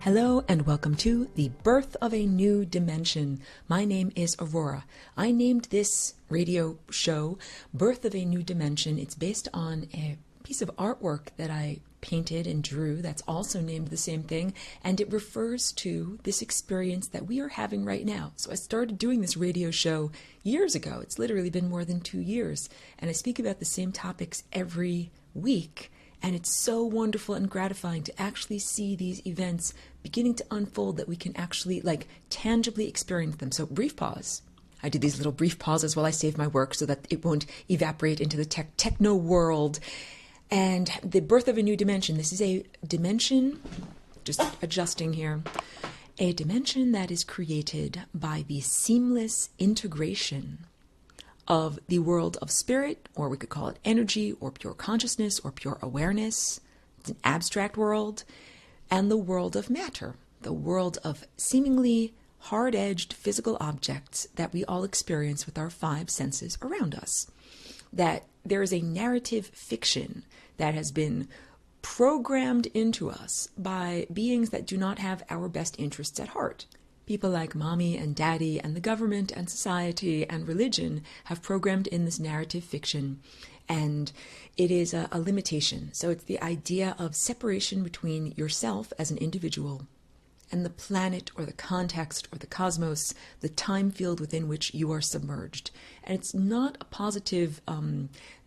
Hello and welcome to The Birth of a New Dimension. My name is Aurora. I named this radio show Birth of a New Dimension. It's based on a piece of artwork that I painted and drew that's also named the same thing, and it refers to this experience that we are having right now. So I started doing this radio show years ago. It's literally been more than 2 years, and I speak about the same topics every week. And it's so wonderful and gratifying to actually see these events beginning to unfold that we can actually tangibly experience them. So brief pause. I do these little brief pauses while I save my work so that it won't evaporate into the techno world. And the birth of a new dimension. This is a dimension, just adjusting here, a dimension that is created by the seamless integration of the world of spirit, or we could call it energy, or pure consciousness, or pure awareness. It's an abstract world, and the world of matter, the world of seemingly hard-edged physical objects that we all experience with our 5 senses around us. That there is a narrative fiction that has been programmed into us by beings that do not have our best interests at heart. People like mommy and daddy and the government and society and religion have programmed in this narrative fiction, and it is a limitation. So it's the idea of separation between yourself as an individual and the planet or the context or the cosmos, the time field within which you are submerged. And it's not a positive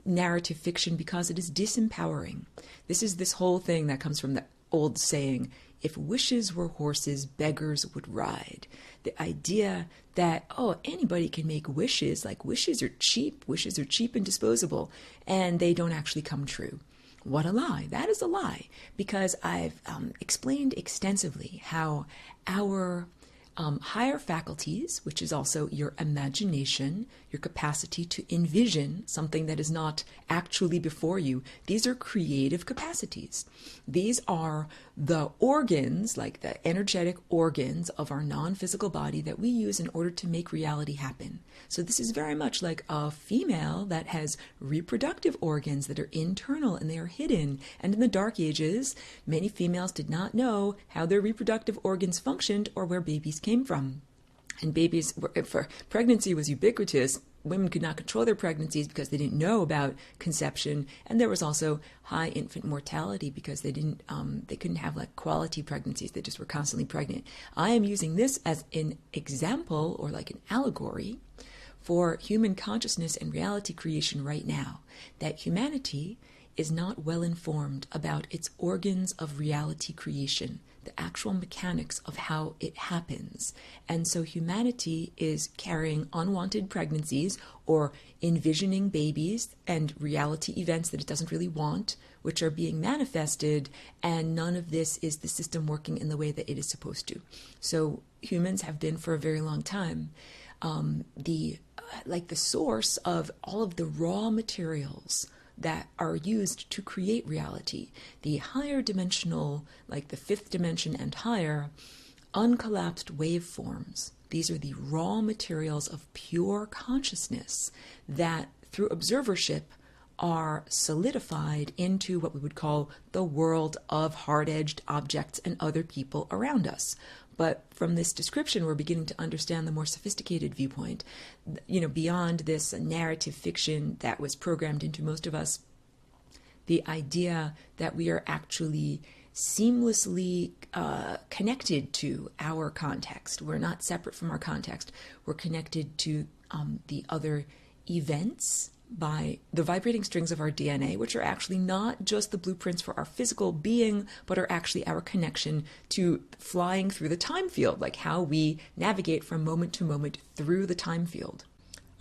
narrative fiction because it is disempowering. This is this whole thing that comes from the old saying, if wishes were horses, beggars would ride. The idea that, anybody can make wishes, like wishes are cheap and disposable, and they don't actually come true. What a lie. That is a lie, because I've explained extensively how our higher faculties, which is also your imagination, your capacity to envision something that is not actually before you, these are creative capacities. These are the organs, like the energetic organs of our non-physical body that we use in order to make reality happen. So this is very much like a female that has reproductive organs that are internal and they are hidden. And in the Dark Ages, many females did not know how their reproductive organs functioned or where babies came from. And pregnancy was ubiquitous. Women could not control their pregnancies because they didn't know about conception, and there was also high infant mortality because they couldn't have quality pregnancies. They just were constantly pregnant. I am using this as an example or like an allegory for human consciousness and reality creation right now. That humanity is not well informed about its organs of reality creation, the actual mechanics of how it happens. And so humanity is carrying unwanted pregnancies or envisioning babies and reality events that it doesn't really want, which are being manifested, and none of this is the system working in the way that it is supposed to. So humans have been for a very long time the source of all of the raw materials that are used to create reality. The higher dimensional, like the 5th dimension and higher, uncollapsed waveforms. These are the raw materials of pure consciousness that, through observership, are solidified into what we would call the world of hard-edged objects and other people around us. But from this description, we're beginning to understand the more sophisticated viewpoint, beyond this narrative fiction that was programmed into most of us, the idea that we are actually seamlessly connected to our context. We're not separate from our context. We're connected to the other events by the vibrating strings of our DNA, which are actually not just the blueprints for our physical being, but are actually our connection to flying through the time field, like how we navigate from moment to moment through the time field.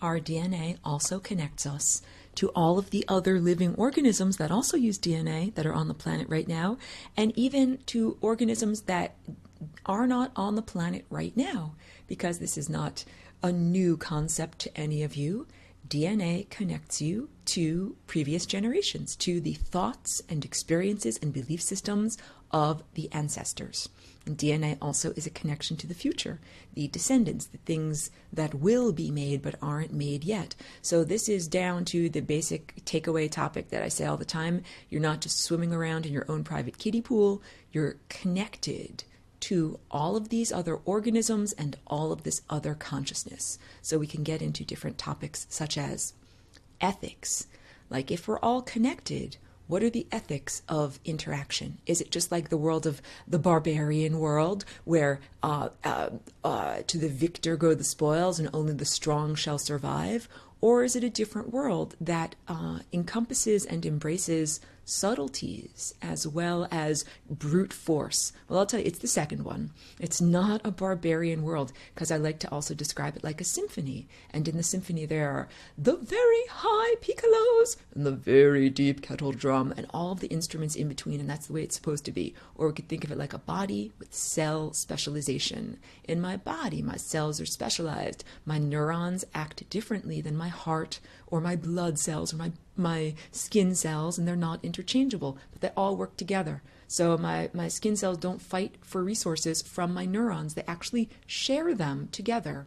Our DNA also connects us to all of the other living organisms that also use DNA that are on the planet right now, and even to organisms that are not on the planet right now, because this is not a new concept to any of you. DNA connects you to previous generations, to the thoughts and experiences and belief systems of the ancestors. And DNA also is a connection to the future, the descendants, the things that will be made but aren't made yet. So this is down to the basic takeaway topic that I say all the time. You're not just swimming around in your own private kiddie pool. You're connected to all of these other organisms and all of this other consciousness. So we can get into different topics such as ethics. Like, if we're all connected, what are the ethics of interaction? Is it just like the world of the barbarian world, where to the victor go the spoils and only the strong shall survive? Or is it a different world that encompasses and embraces subtleties as well as brute force? Well, I'll tell you, it's the second one. It's not a barbarian world, because I like to also describe it like a symphony. And in the symphony, there are the very high piccolos and the very deep kettle drum and all of the instruments in between, and that's the way it's supposed to be. Or we could think of it like a body with cell specialization. In my body, my cells are specialized. My neurons act differently than my heart or my blood cells or my skin cells, and they're not interchangeable, but they all work together. So my skin cells don't fight for resources from my neurons. They actually share them together.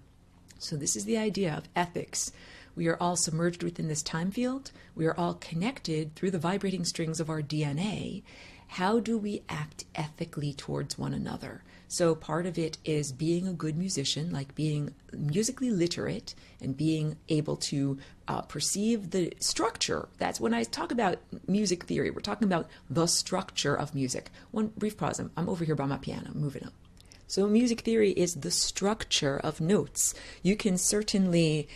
So this is the idea of ethics. We are all submerged within this time field. We are all connected through the vibrating strings of our DNA. How do we act ethically towards one another? So part of it is being a good musician, like being musically literate and being able to perceive the structure. That's when I talk about music theory. We're talking about the structure of music. One brief pause. I'm over here by my piano, moving up. So music theory is the structure of notes. You can certainly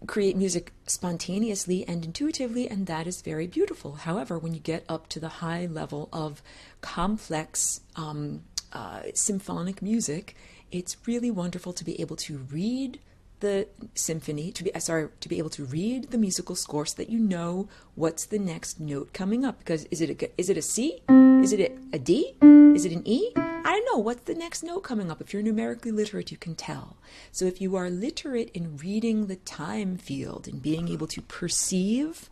create music spontaneously and intuitively, and that is very beautiful. However, when you get up to the high level of complex symphonic music, it's really wonderful to be able to read the symphony, to be able to read the musical score so that you know what's the next note coming up. Because is it a C? Is it a D? Is it an E? I don't know. What's the next note coming up? If you're numerically literate, you can tell. So if you are literate in reading the time field and being able to perceive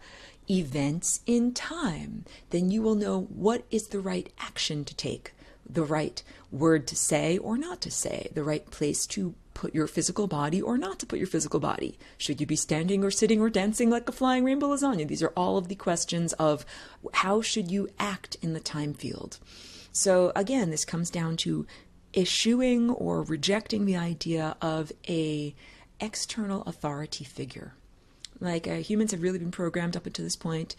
events in time, then you will know what is the right action to take, the right word to say or not to say, the right place to put your physical body or not to put your physical body. Should you be standing or sitting or dancing like a flying rainbow lasagna? These are all of the questions of how should you act in the time field. So again, this comes down to eschewing or rejecting the idea of a external authority figure. Like humans have really been programmed up until this point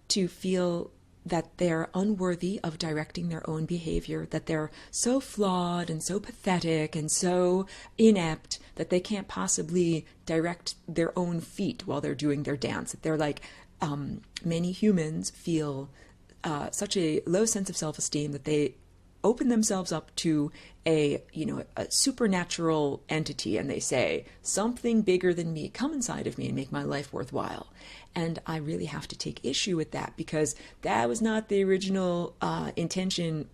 to feel that they're unworthy of directing their own behavior, that they're so flawed and so pathetic and so inept that they can't possibly direct their own feet while they're doing their dance. That they're like, many humans feel such a low sense of self-esteem that they open themselves up to a supernatural entity, and they say, something bigger than me, come inside of me and make my life worthwhile. And I really have to take issue with that, because that was not the original intention.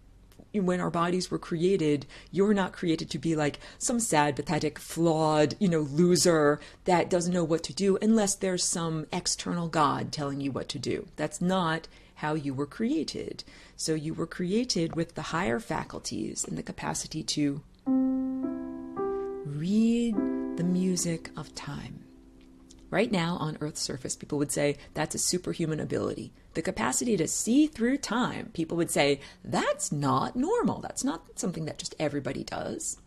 When our bodies were created, you were not created to be like some sad, pathetic, flawed, loser that doesn't know what to do unless there's some external God telling you what to do. That's not how you were created. So you were created with the higher faculties and the capacity to read the music of time. Right now on Earth's surface, people would say that's a superhuman ability. The capacity to see through time, people would say that's not normal. That's not something that just everybody does.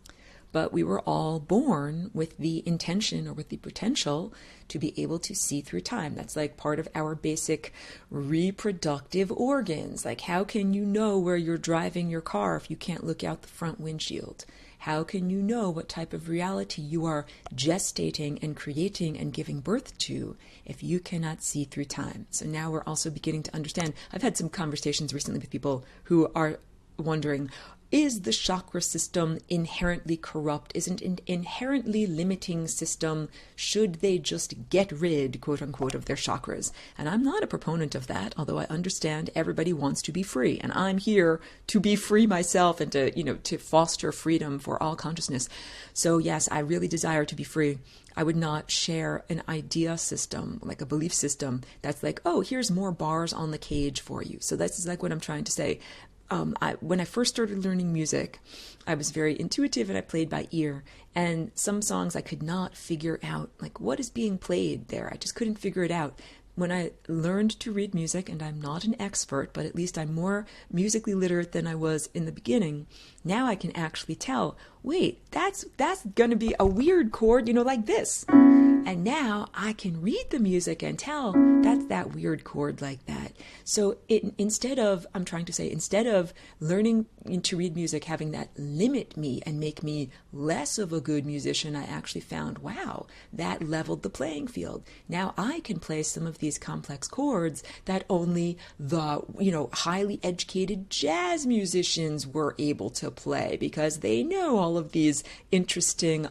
But we were all born with the intention or with the potential to be able to see through time. That's like part of our basic reproductive organs. Like, how can you know where you're driving your car if you can't look out the front windshield? How can you know what type of reality you are gestating and creating and giving birth to if you cannot see through time? So now we're also beginning to understand. I've had some conversations recently with people who are wondering, is the chakra system inherently corrupt? Isn't an inherently limiting system? Should they just get rid, quote unquote, of their chakras? And I'm not a proponent of that, although I understand everybody wants to be free. And I'm here to be free myself and to foster freedom for all consciousness. So yes, I really desire to be free. I would not share an idea system, like a belief system that's like, oh, here's more bars on the cage for you. So that's like what I'm trying to say. When I first started learning music, I was very intuitive and I played by ear. And some songs I could not figure out, like what is being played there. I just couldn't figure it out. when I learned to read music, and I'm not an expert, but at least I'm more musically literate than I was in the beginning, now I can actually tell, wait, that's going to be a weird chord, like this. And now I can read the music and tell that's that weird chord like that. So instead of learning to read music, having that limit me and make me less of a good musician, I actually found, wow, that leveled the playing field. Now I can play some of these complex chords that only the, highly educated jazz musicians were able to play because they know all of these interesting,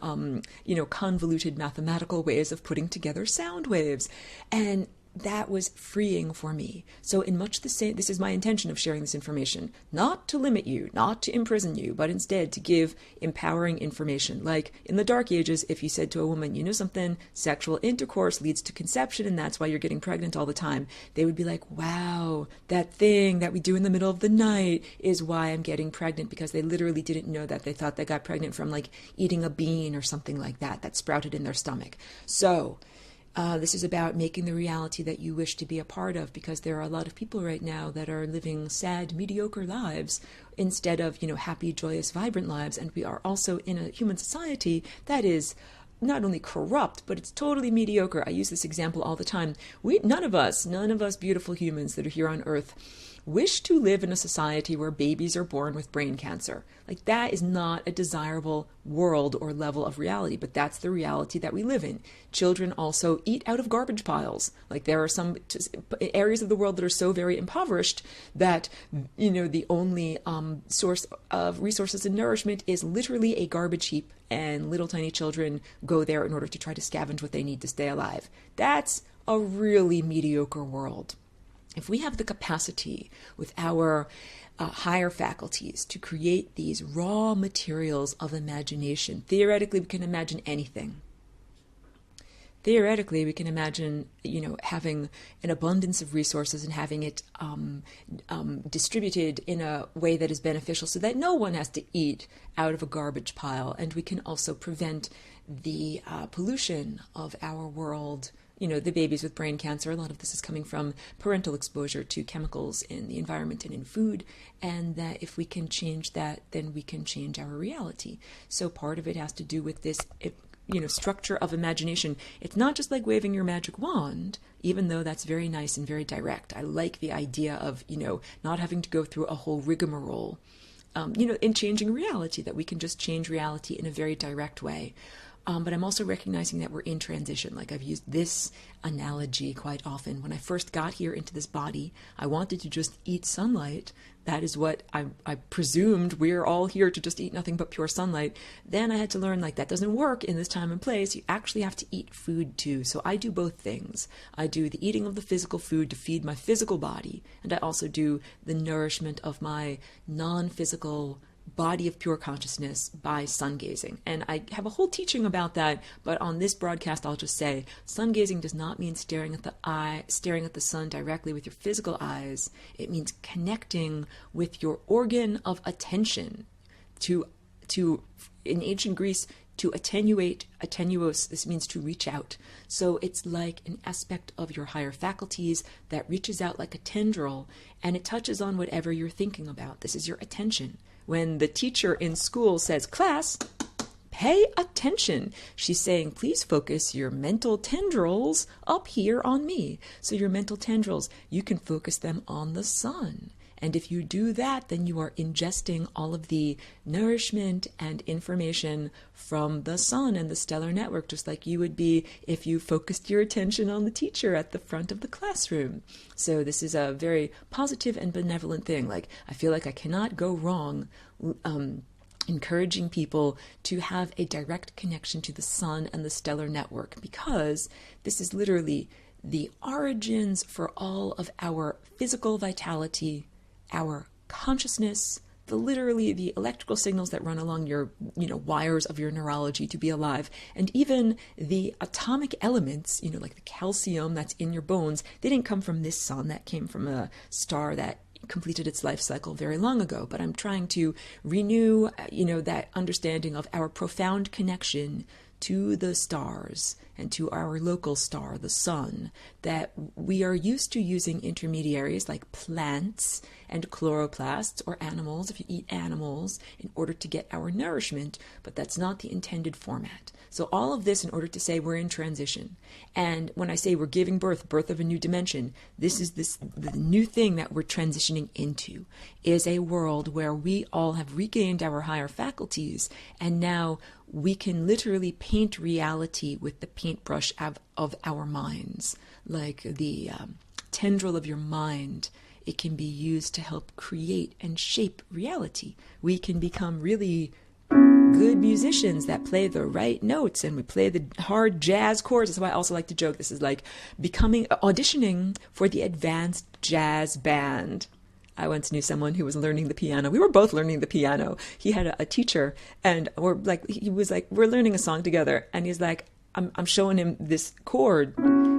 convoluted mathematical ways of putting together sound waves. And that was freeing for me. So in much the same, this is my intention of sharing this information, not to limit you, not to imprison you, but instead to give empowering information. Like in the Dark Ages, if you said to a woman, you know something, sexual intercourse leads to conception and that's why you're getting pregnant all the time, they would be like, wow, that thing that we do in the middle of the night is why I'm getting pregnant, because they literally didn't know that. They thought they got pregnant from like eating a bean or something like that sprouted in their stomach. So this is about making the reality that you wish to be a part of, because there are a lot of people right now that are living sad, mediocre lives instead of, happy, joyous, vibrant lives. And we are also in a human society that is not only corrupt, but it's totally mediocre. I use this example all the time. None of us beautiful humans that are here on Earth wish to live in a society where babies are born with brain cancer. Like, that is not a desirable world or level of reality, but that's the reality that we live in. Children also eat out of garbage piles. Like, there are some areas of the world that are so very impoverished that, the only source of resources and nourishment is literally a garbage heap, and little tiny children go there in order to try to scavenge what they need to stay alive. That's a really mediocre world. If we have the capacity with our higher faculties to create these raw materials of imagination, theoretically we can imagine anything. Theoretically, we can imagine, having an abundance of resources and having it distributed in a way that is beneficial so that no one has to eat out of a garbage pile. And we can also prevent the pollution of our world. The babies with brain cancer, a lot of this is coming from parental exposure to chemicals in the environment and in food, and that if we can change that, then we can change our reality. So part of it has to do with this, structure of imagination. It's not just like waving your magic wand, even though that's very nice and very direct. I like the idea of, not having to go through a whole rigmarole, in changing reality, that we can just change reality in a very direct way. But I'm also recognizing that we're in transition. Like, I've used this analogy quite often. When I first got here into this body, I wanted to just eat sunlight. That is what I presumed. We're all here to just eat nothing but pure sunlight. Then I had to learn, that doesn't work in this time and place. You actually have to eat food too. So I do both things. I do the eating of the physical food to feed my physical body, and I also do the nourishment of my non-physical body of pure consciousness by sun gazing. And I have a whole teaching about that, but on this broadcast I'll just say sun gazing does not mean staring at the sun directly with your physical eyes. It means connecting with your organ of attention. To in ancient Greece, to attenuos, this means to reach out. So it's like an aspect of your higher faculties that reaches out like a tendril, and it touches on whatever you're thinking about. This is your attention. When the teacher in school says, class, pay attention, she's saying, please focus your mental tendrils up here on me. So your mental tendrils, you can focus them on the sun. And if you do that, then you are ingesting all of the nourishment and information from the sun and the stellar network, just like you would be if you focused your attention on the teacher at the front of the classroom. So this is a very positive and benevolent thing. Like, I feel like I cannot go wrong encouraging people to have a direct connection to the sun and the stellar network, because this is literally the origins for all of our physical vitality, our consciousness, literally the electrical signals that run along your, wires of your neurology to be alive, and even the atomic elements, like the calcium that's in your bones. They didn't come from this sun. That came from a star that completed its life cycle very long ago. But I'm trying to renew, that understanding of our profound connection to the stars and to our local star, the sun, that we are used to using intermediaries like plants and chloroplasts or animals, if you eat animals, in order to get our nourishment, but that's not the intended format. So all of this in order to say we're in transition. And when I say we're giving birth of a new dimension, the new thing that we're transitioning into is a world where we all have regained our higher faculties, and now we can literally paint reality with the paintbrush of our minds. Like the tendril of your mind, it can be used to help create and shape reality. We can become really good musicians that play the right notes, and we play the hard jazz chords. That's why I also like to joke. This is like auditioning for the advanced jazz band. I once knew someone who was learning the piano. We were both learning the piano. He had a teacher, and we're learning a song together, and he's like, I'm showing him this chord.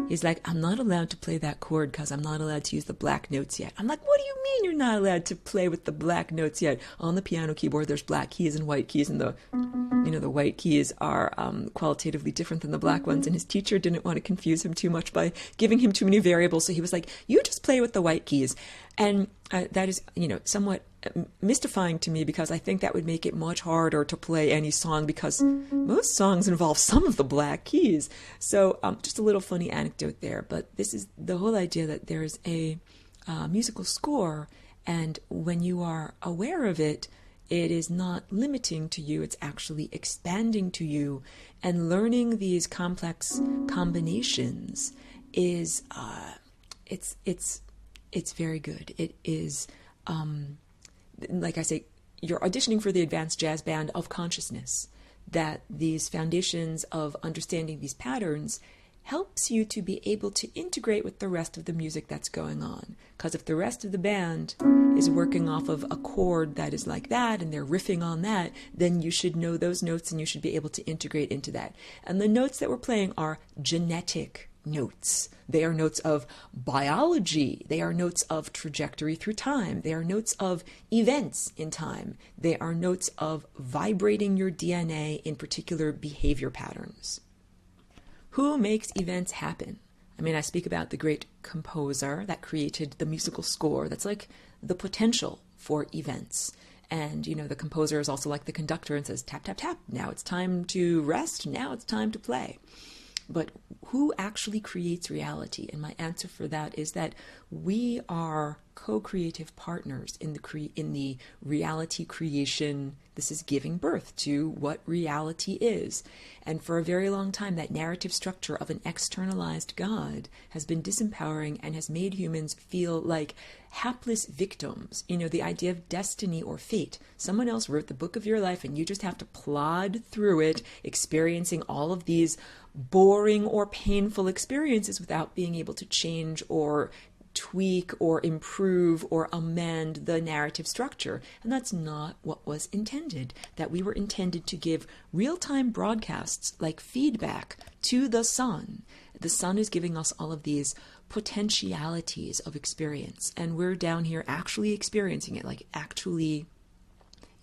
He's like, I'm not allowed to play that chord because I'm not allowed to use the black notes yet. I'm like, what do you mean you're not allowed to play with the black notes yet? On the piano keyboard, there's black keys and white keys, and the white keys are qualitatively different than the black ones. And his teacher didn't want to confuse him too much by giving him too many variables. So he was like, you just play with the white keys. And that is, somewhat mystifying to me, because I think that would make it much harder to play any song, because most songs involve some of the black keys. So just a little funny anecdote there. But this is the whole idea that there's a musical score, and when you are aware of it, it is not limiting to you, it's actually expanding to you. And learning these complex combinations is it's very good. It is like I say, you're auditioning for the advanced jazz band of consciousness, that these foundations of understanding these patterns helps you to be able to integrate with the rest of the music that's going on. Because if the rest of the band is working off of a chord that is like that, and they're riffing on that, then you should know those notes, and you should be able to integrate into that. And the notes that we're playing are genetic notes. They are notes of biology. They are notes of trajectory through time. They are notes of events in time. They are notes of vibrating your DNA in particular behavior patterns. Who makes events happen? I mean, I speak about the great composer that created the musical score. That's like the potential for events. And, the composer is also like the conductor and says, tap, tap, tap. Now it's time to rest. Now it's time to play. But who actually creates reality? And my answer for that is that we are co-creative partners in the reality creation. This is giving birth to what reality is. And for a very long time, that narrative structure of an externalized God has been disempowering and has made humans feel like hapless victims. The idea of destiny or fate. Someone else wrote the book of your life, and you just have to plod through it, experiencing all of these boring or painful experiences without being able to change or tweak or improve or amend the narrative structure. And that's not what was intended. That we were intended to give real-time broadcasts like feedback to the sun. The sun is giving us all of these potentialities of experience, and we're down here actually experiencing it, like actually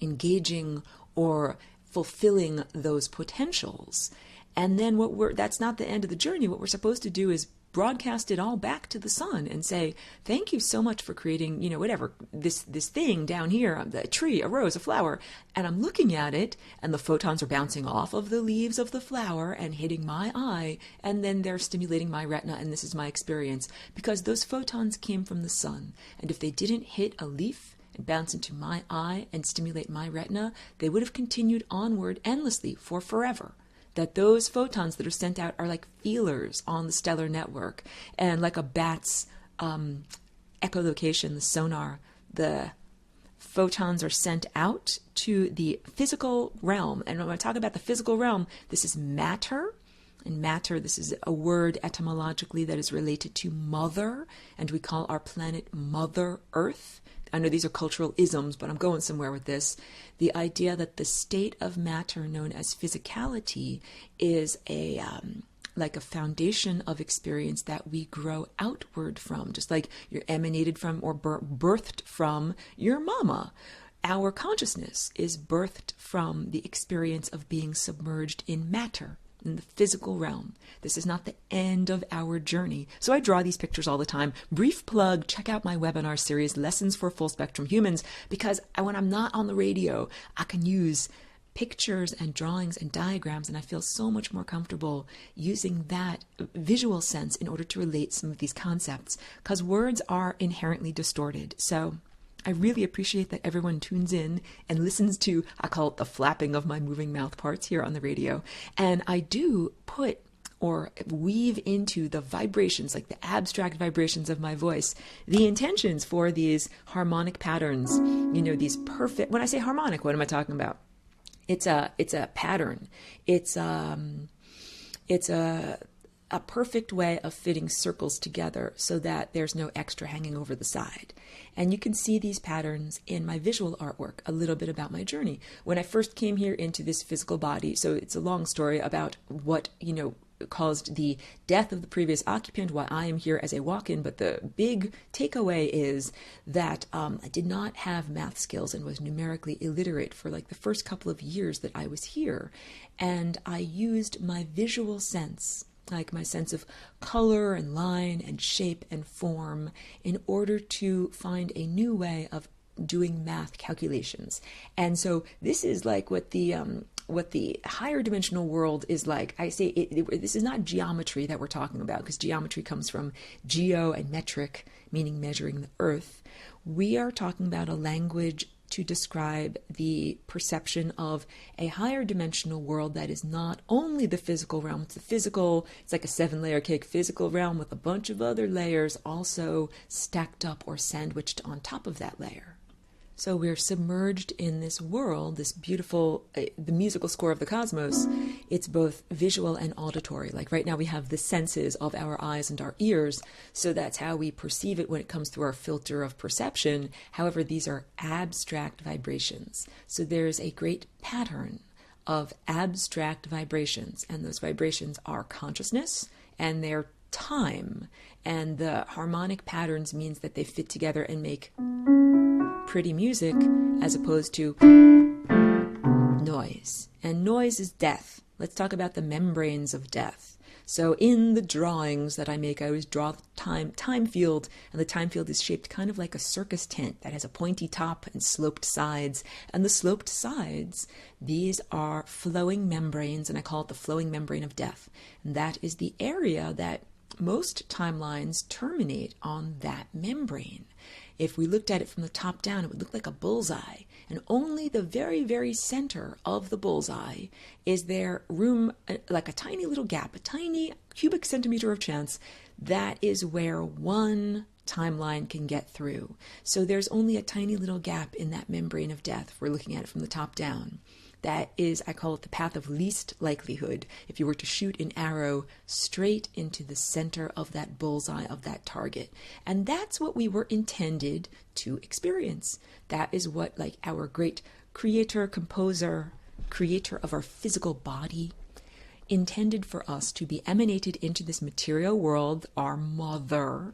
engaging or fulfilling those potentials. And then that's not the end of the journey. What we're supposed to do is broadcast it all back to the sun and say, thank you so much for creating, whatever, this thing down here, a tree, a rose, a flower. And I'm looking at it, and the photons are bouncing off of the leaves of the flower and hitting my eye, and then they're stimulating my retina, and this is my experience, because those photons came from the sun. And if they didn't hit a leaf and bounce into my eye and stimulate my retina, they would have continued onward endlessly for forever. That those photons that are sent out are like feelers on the stellar network. And like a bat's echolocation, the sonar, the photons are sent out to the physical realm. And when I talk about the physical realm, this is matter. And matter, this is a word etymologically that is related to mother. And we call our planet Mother Earth. I know these are cultural isms, but I'm going somewhere with this. The idea that the state of matter known as physicality is like a foundation of experience that we grow outward from, just like you're emanated from or birthed from your mama. Our consciousness is birthed from the experience of being submerged in matter. in the physical realm. This is not the end of our journey. So I draw these pictures all the time. Brief plug, check out my webinar series, Lessons for Full Spectrum Humans, because when I'm not on the radio, I can use pictures and drawings and diagrams, and I feel so much more comfortable using that visual sense in order to relate some of these concepts, because words are inherently distorted. So I really appreciate that everyone tunes in and listens to, I call it the flapping of my moving mouth parts here on the radio. And I do put or weave into the vibrations, like the abstract vibrations of my voice, the intentions for these harmonic patterns, these perfect, when I say harmonic, what am I talking about? It's a pattern. It's a perfect way of fitting circles together so that there's no extra hanging over the side. And you can see these patterns in my visual artwork, a little bit about my journey. When I first came here into this physical body, so it's a long story about what, caused the death of the previous occupant, why I am here as a walk-in, but the big takeaway is that I did not have math skills and was numerically illiterate for like the first couple of years that I was here. And I used my visual sense, like my sense of color and line and shape and form, in order to find a new way of doing math calculations. And so this is like what the higher dimensional world is like. I say this is not geometry that we're talking about, because geometry comes from geo and metric, meaning measuring the earth. We are talking about a language to describe the perception of a higher dimensional world that is not only the physical realm. It's like a 7-layer cake physical realm with a bunch of other layers also stacked up or sandwiched on top of that layer. So we're submerged in this world, this beautiful, the musical score of the cosmos. It's both visual and auditory. Like right now we have the senses of our eyes and our ears, so that's how we perceive it when it comes through our filter of perception. However, these are abstract vibrations. So there's a great pattern of abstract vibrations, and those vibrations are consciousness and they're time. And the harmonic patterns means that they fit together and make pretty music, as opposed to noise. And noise is death. Let's talk about the membranes of death. So in the drawings that I make, I always draw the time field, and the time field is shaped kind of like a circus tent that has a pointy top and sloped sides. And the sloped sides, these are flowing membranes, and I call it the flowing membrane of death. And that is the area that most timelines terminate on that membrane. If we looked at it from the top down, it would look like a bullseye. And only the very, very center of the bullseye is there room, like a tiny little gap, a tiny cubic centimeter of chance. That is where one timeline can get through. So there's only a tiny little gap in that membrane of death if we're looking at it from the top down. That is, I call it the path of least likelihood. If you were to shoot an arrow straight into the center of that bullseye of that target. And that's what we were intended to experience. That is what, like, our great creator, composer, creator of our physical body intended for us to be emanated into this material world, our mother,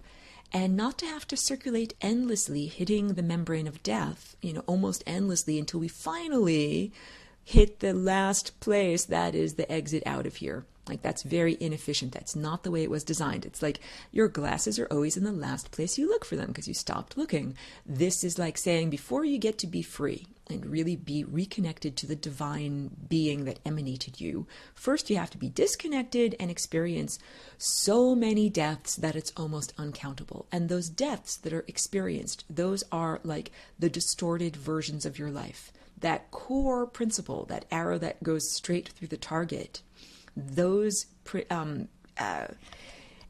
and not to have to circulate endlessly, hitting the membrane of death, almost endlessly, until we finally hit the last place that is the exit out of here. Like, that's very inefficient. That's not the way it was designed. It's like your glasses are always in the last place you look for them because you stopped looking. This is like saying, before you get to be free and really be reconnected to the divine being that emanated you, first you have to be disconnected and experience so many deaths that it's almost uncountable. And those deaths that are experienced, those are like the distorted versions of your life. That core principle, that arrow that goes straight through the target, those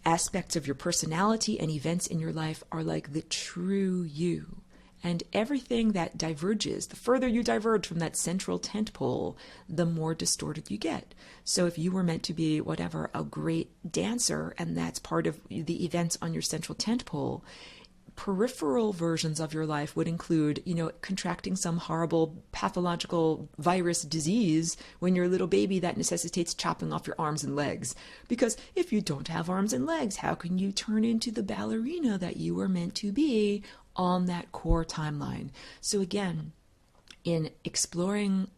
aspects of your personality and events in your life are like the true you. And everything that diverges, the further you diverge from that central tent pole, the more distorted you get. So if you were meant to be, whatever, a great dancer, and that's part of the events on your central tent pole, peripheral versions of your life would include, contracting some horrible pathological virus disease when you're a little baby that necessitates chopping off your arms and legs. Because if you don't have arms and legs, how can you turn into the ballerina that you were meant to be on that core timeline? So again, in exploring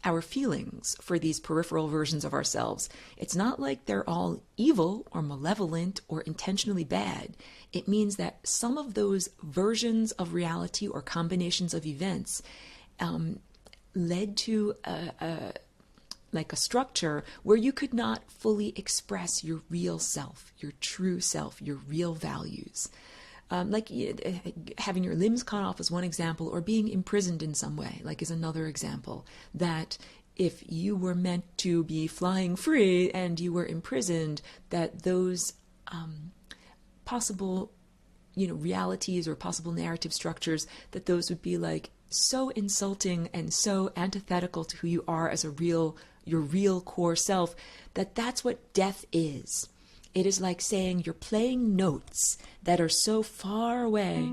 our feelings for these peripheral versions of ourselves. It's not like they're all evil or malevolent or intentionally bad. It means that some of those versions of reality or combinations of events led to a structure where you could not fully express your real self, your true self, your real values. Having your limbs cut off is one example, or being imprisoned in some way, is another example. That if you were meant to be flying free and you were imprisoned, that those possible, realities or possible narrative structures, that those would be so insulting and so antithetical to who you are as your real core self, that's what death is. It is like saying you're playing notes that are so far away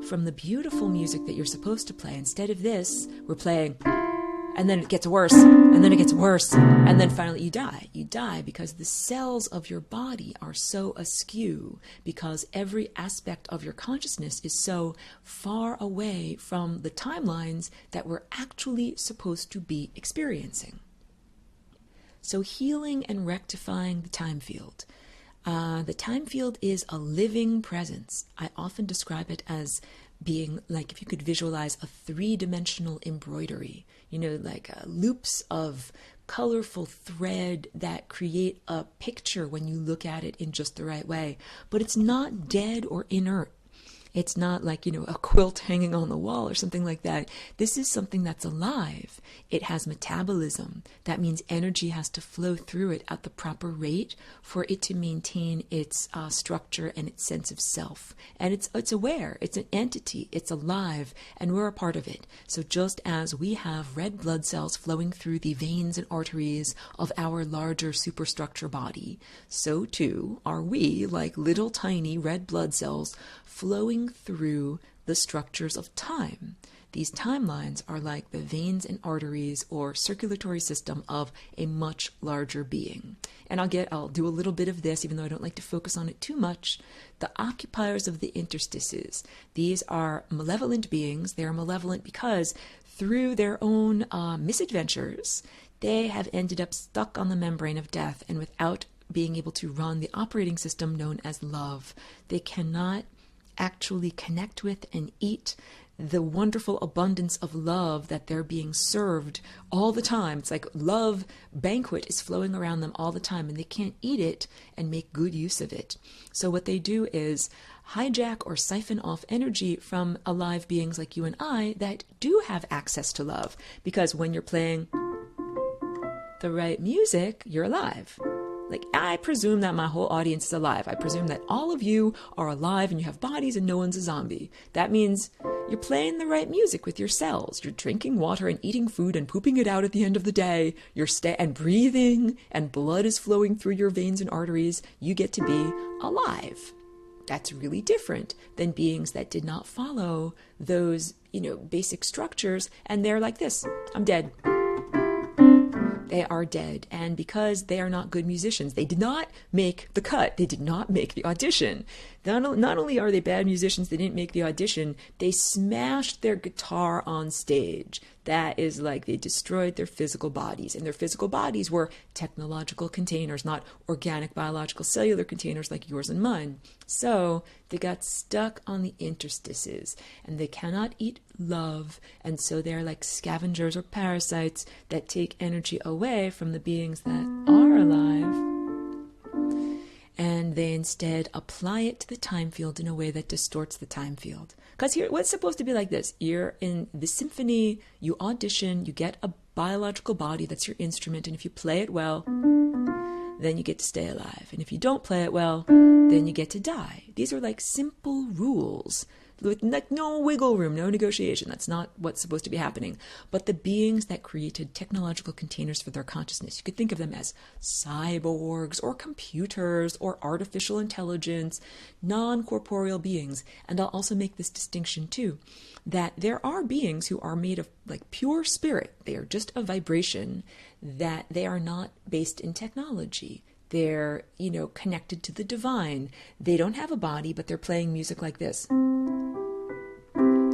from the beautiful music that you're supposed to play. Instead of this, we're playing, and then it gets worse, and then it gets worse, and then finally you die. You die because the cells of your body are so askew, because every aspect of your consciousness is so far away from the timelines that we're actually supposed to be experiencing. So healing and rectifying the time field. The time field is a living presence. I often describe it as being if you could visualize a three-dimensional embroidery, loops of colorful thread that create a picture when you look at it in just the right way. But it's not dead or inert. It's not a quilt hanging on the wall or something like that. This is something that's alive. It has metabolism. That means energy has to flow through it at the proper rate for it to maintain its structure and its sense of self. And it's aware. It's an entity. It's alive. And we're a part of it. So just as we have red blood cells flowing through the veins and arteries of our larger superstructure body, so too are we, little tiny red blood cells flowing through the structures of time. These timelines are like the veins and arteries or circulatory system of a much larger being. And I'll do a little bit of this, even though I don't like to focus on it too much. The occupiers of the interstices. These are malevolent beings. They are malevolent because through their own misadventures, they have ended up stuck on the membrane of death, and without being able to run the operating system known as love. They cannot actually connect with and eat the wonderful abundance of love that they're being served all the time. It's like love banquet is flowing around them all the time, and they can't eat it and make good use of it. So what they do is hijack or siphon off energy from alive beings like you and I that do have access to love. Because when you're playing the right music, you're alive. I presume that my whole audience is alive. I presume that all of you are alive and you have bodies and no one's a zombie. That means you're playing the right music with your cells. You're drinking water and eating food and pooping it out at the end of the day. You're and breathing, and blood is flowing through your veins and arteries. You get to be alive. That's really different than beings that did not follow those, basic structures, and they're like this. I'm dead. They are dead. And because they are not good musicians, they did not make the cut. They did not make the audition. Not only are they bad musicians, they didn't make the audition, they smashed their guitar on stage. That is they destroyed their physical bodies. And their physical bodies were technological containers, not organic, biological, cellular containers like yours and mine. So they got stuck on the interstices, and they cannot eat love. And so they're like scavengers or parasites that take energy away from the beings that are alive. And they instead apply it to the time field in a way that distorts the time field. Because here, what's supposed to be like this? You're in the symphony, you audition, you get a biological body that's your instrument, and if you play it well, then you get to stay alive. And if you don't play it well, then you get to die. These are simple rules with no wiggle room, no negotiation. That's not what's supposed to be happening. But the beings that created technological containers for their consciousness, you could think of them as cyborgs or computers or artificial intelligence, non-corporeal beings. And I'll also make this distinction too, that there are beings who are made of pure spirit. They are just a vibration, that they are not based in technology. They're, connected to the divine. They don't have a body, but they're playing music like this.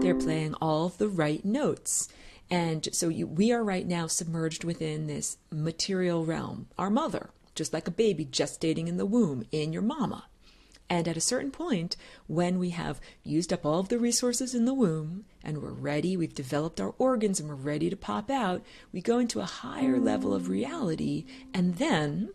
They're playing all of the right notes. And so we are right now submerged within this material realm, our mother, just like a baby gestating in the womb in your mama. And at a certain point, when we have used up all of the resources in the womb and we're ready, we've developed our organs and we're ready to pop out, we go into a higher level of reality, and then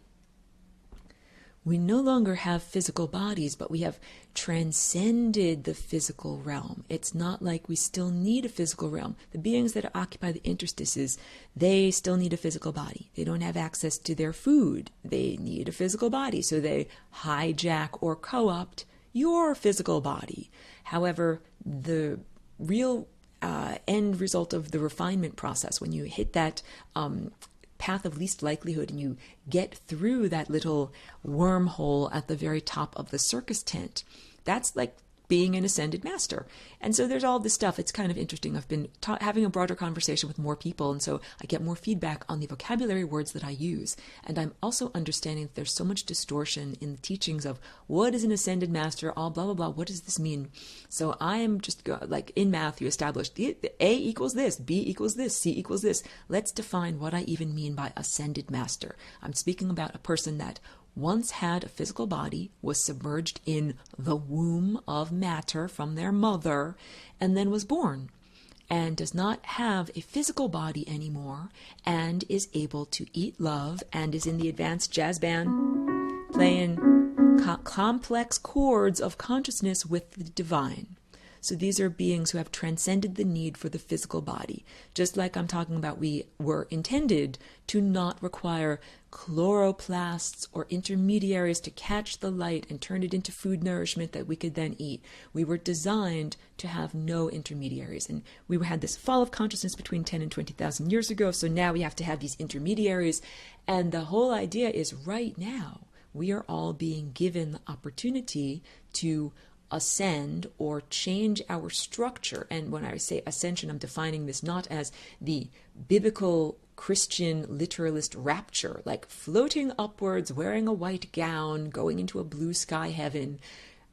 we no longer have physical bodies, but we have transcended the physical realm. It's not like we still need a physical realm. The beings that occupy the interstices, they still need a physical body. They don't have access to their food. They need a physical body, so they hijack or co-opt your physical body. However, the real end result of the refinement process, when you hit that path of least likelihood and you get through that little wormhole at the very top of the circus tent, that's like being an ascended master. And so there's all this stuff. It's kind of interesting. I've been having a broader conversation with more people, and so I get more feedback on the vocabulary words that I use. And I'm also understanding that there's so much distortion in the teachings of what is an ascended master, all blah, blah, blah. What does this mean? So I am just like in math, you established the A equals this, B equals this, C equals this. Let's define what I even mean by ascended master. I'm speaking about a person that once had a physical body, was submerged in the womb of matter from their mother, and then was born, and does not have a physical body anymore, and is able to eat love, and is in the advanced jazz band playing complex chords of consciousness with the divine. So these are beings who have transcended the need for the physical body. Just like I'm talking about, we were intended to not require chloroplasts or intermediaries to catch the light and turn it into food nourishment that we could then eat. We were designed to have no intermediaries. And we had this fall of consciousness between 10 and 20,000 years ago. So now we have to have these intermediaries. And the whole idea is right now, we are all being given the opportunity to ascend or change our structure. And when I say ascension, I'm defining this not as the biblical Christian literalist rapture, like floating upwards, wearing a white gown, going into a blue sky heaven.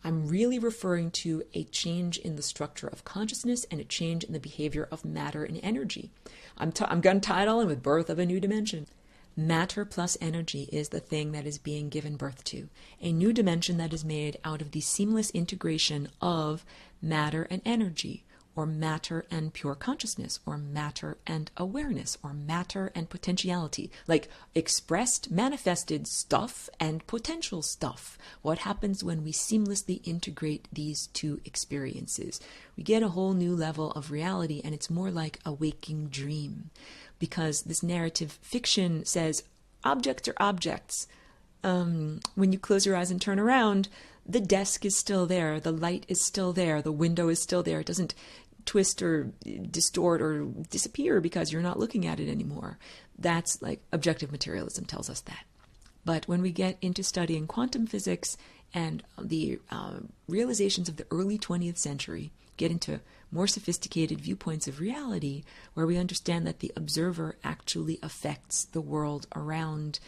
I'm really referring to a change in the structure of consciousness and a change in the behavior of matter and energy. I'm going to tie it all in with birth of a new dimension. Matter plus energy is the thing that is being given birth to, a new dimension that is made out of the seamless integration of matter and energy, or matter and pure consciousness, or matter and awareness, or matter and potentiality, like expressed, manifested stuff and potential stuff. What happens when we seamlessly integrate these two experiences? We get a whole new level of reality, and it's more like a waking dream. Because this narrative fiction says objects are objects. When you close your eyes and turn around, the desk is still there, the light is still there, the window is still there. It doesn't twist or distort or disappear because you're not looking at it anymore. That's like objective materialism tells us that. But when we get into studying quantum physics and the realizations of the early 20th century, get into more sophisticated viewpoints of reality, where we understand that the observer actually affects the world around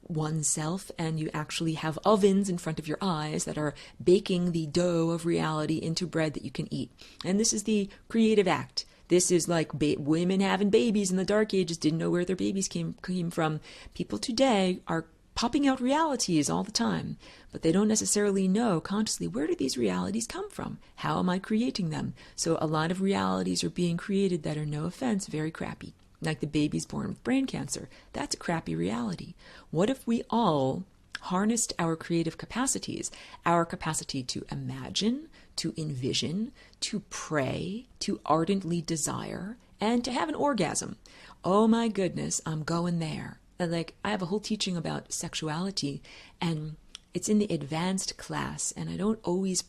oneself, and you actually have ovens in front of your eyes that are baking the dough of reality into bread that you can eat. And this is the creative act. This is like women having babies in the Dark Ages, didn't know where their babies came from. People today are popping out realities all the time, but they don't necessarily know consciously, where do these realities come from? How am I creating them? So a lot of realities are being created that are, no offense, very crappy. Like the babies born with brain cancer. That's a crappy reality. What if we all harnessed our creative capacities, our capacity to imagine, to envision, to pray, to ardently desire, and to have an orgasm? Oh my goodness, I'm going there. Like, I have a whole teaching about sexuality, and it's in the advanced class, and I don't always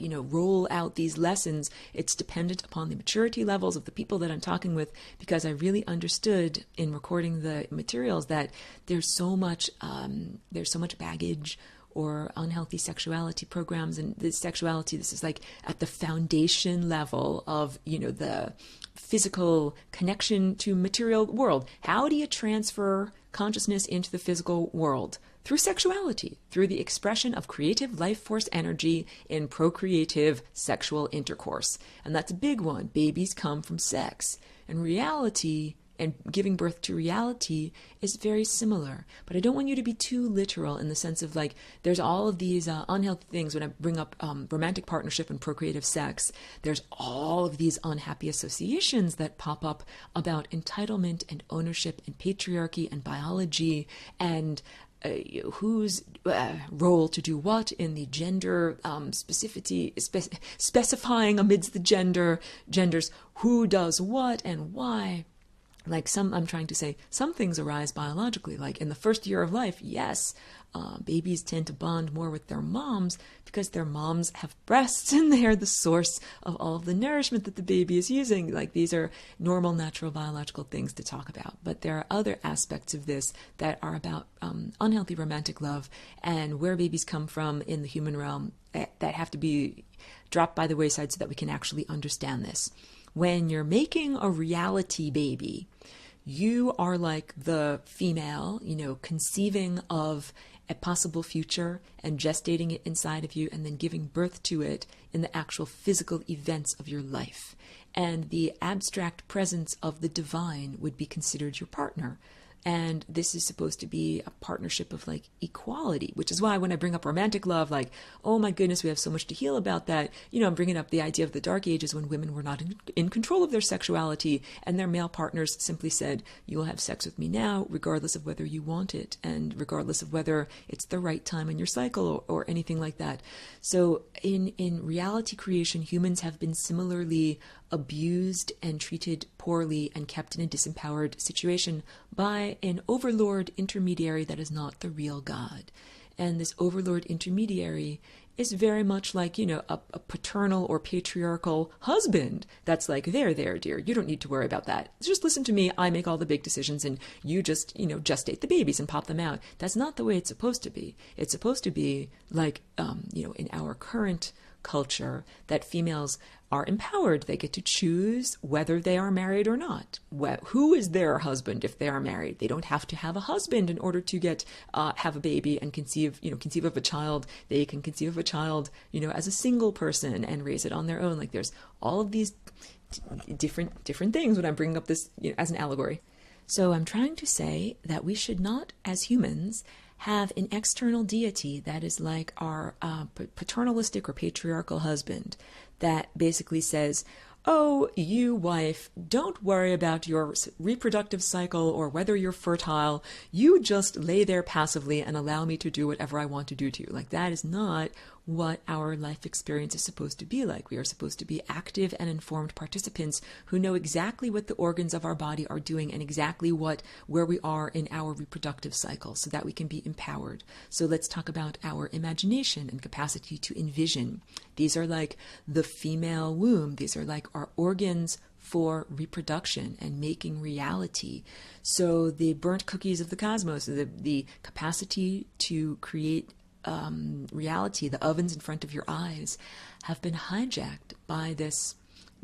roll out these lessons. It's dependent upon the maturity levels of the people that I'm talking with, because I really understood in recording the materials that there's so much baggage or unhealthy sexuality programs, and this sexuality, this is like at the foundation level of, the physical connection to material world. How do you transfer consciousness into the physical world? Through sexuality, through the expression of creative life force energy in procreative sexual intercourse. And that's a big one. Babies come from sex. And reality and giving birth to reality is very similar. But I don't want you to be too literal in the sense of like, there's all of these unhealthy things when I bring up romantic partnership and procreative sex. There's all of these unhappy associations that pop up about entitlement and ownership and patriarchy and biology and whose role to do what in the gender specifying amidst the genders who does what and why. Like I'm trying to say, some things arise biologically. Like in the first year of life, yes, babies tend to bond more with their moms because their moms have breasts and they are the source of all of the nourishment that the baby is using. Like these are normal, natural, biological things to talk about. But there are other aspects of this that are about unhealthy romantic love and where babies come from in the human realm that have to be dropped by the wayside so that we can actually understand this. When you're making a reality baby, you are like the female, conceiving of a possible future and gestating it inside of you and then giving birth to it in the actual physical events of your life. And the abstract presence of the divine would be considered your partner. And this is supposed to be a partnership of like equality, which is why when I bring up romantic love, like, oh my goodness, we have so much to heal about that. I'm bringing up the idea of the dark ages when women were not in control of their sexuality and their male partners simply said, you will have sex with me now, regardless of whether you want it and regardless of whether it's the right time in your cycle or anything like that. So in reality creation, humans have been similarly abused and treated poorly and kept in a disempowered situation by an overlord intermediary that is not the real God. And this overlord intermediary is very much like, a paternal or patriarchal husband that's like, there, dear, you don't need to worry about that. Just listen to me. I make all the big decisions and you just, gestate the babies and pop them out. That's not the way it's supposed to be. It's supposed to be like, in our current culture that females are empowered. They get to choose whether they are married or not. Who is their husband if they are married? They don't have to have a husband in order to get have a baby and conceive of a child. They can conceive of a child, as a single person and raise it on their own. Like there's all of these different things when I'm bringing up this as an allegory. So I'm trying to say that we should not, as humans, have an external deity that is like our paternalistic or patriarchal husband that basically says, oh, you wife, don't worry about your reproductive cycle or whether you're fertile. You just lay there passively and allow me to do whatever I want to do to you. Like that is not what our life experience is supposed to be like. We are supposed to be active and informed participants who know exactly what the organs of our body are doing and exactly where we are in our reproductive cycle so that we can be empowered. So let's talk about our imagination and capacity to envision. These are like the female womb. These are like our organs for reproduction and making reality. So the burnt cookies of the cosmos, the capacity to create reality, the ovens in front of your eyes, have been hijacked by this